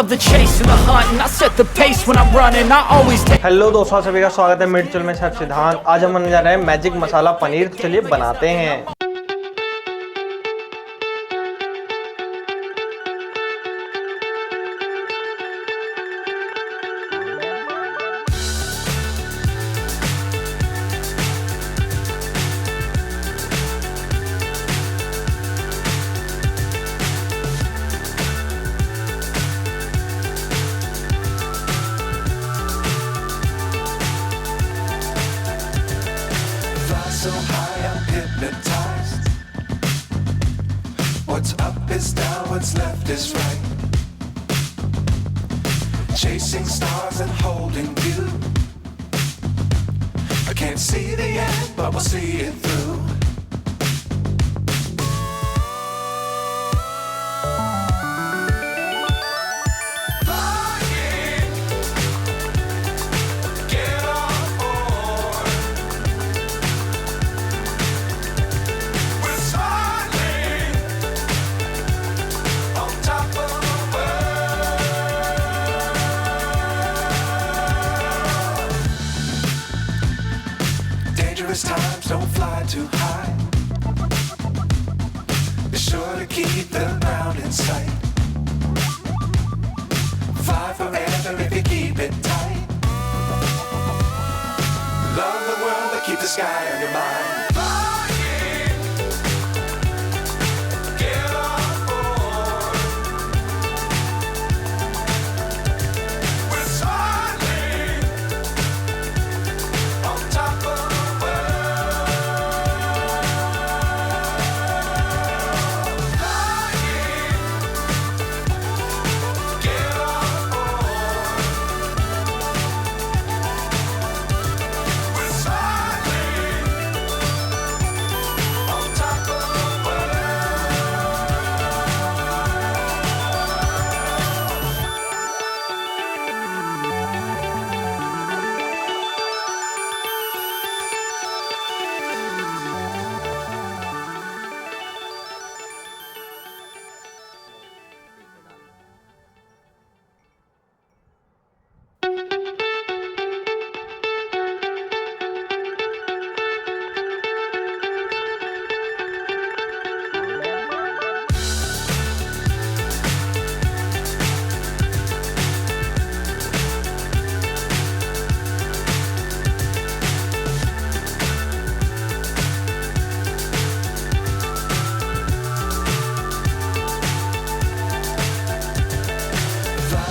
love the chase and the hunt, and I set the pace when I'm running. I always take. Hello दोस्तों, सभी का स्वागत है mid चल में। सब सिद्धांत। आज हम बनने जा रहे हैं मैजिक मसाला पनीर। तो चलिए बनाते हैं। So high, I'm hypnotized. What's up is down, what's left is right. Chasing stars and holding you. I can't see the end, but we'll see it through. Dangerous times, don't fly too high. Be sure to keep the ground in sight. Fly forever if you keep it tight. Love the world, but keep the sky on your mind.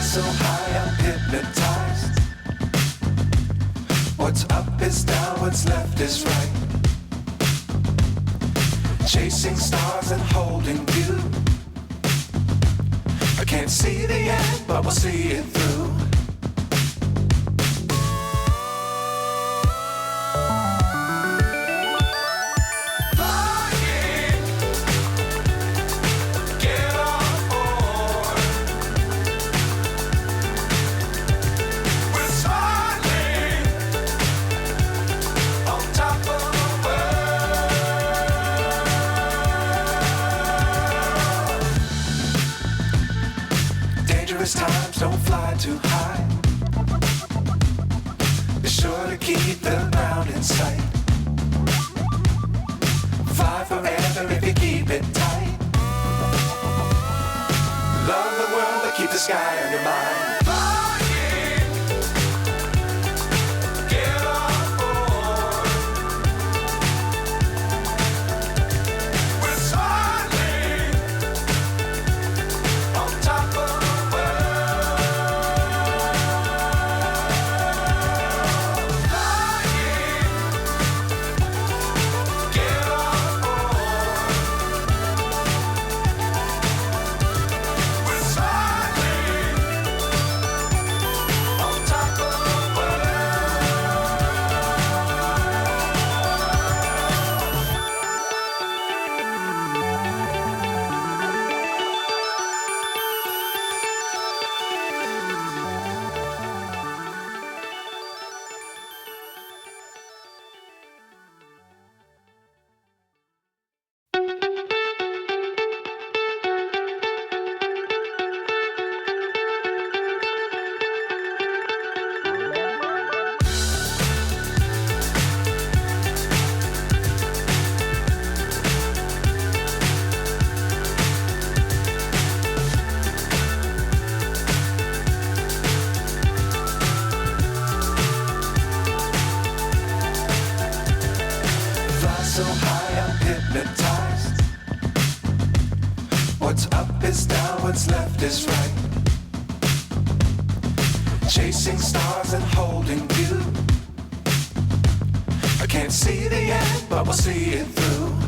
So high, I'm hypnotized. What's up is down, what's left is right. Chasing stars and holding you. I can't see the end, but we'll see it through. Dangerous times, don't fly too high. Be sure to keep the ground in sight. Fly forever if you keep it tight. Love the world, but keep the sky on your mind. chasing stars and holding you. I can't see the end, but we'll see it through.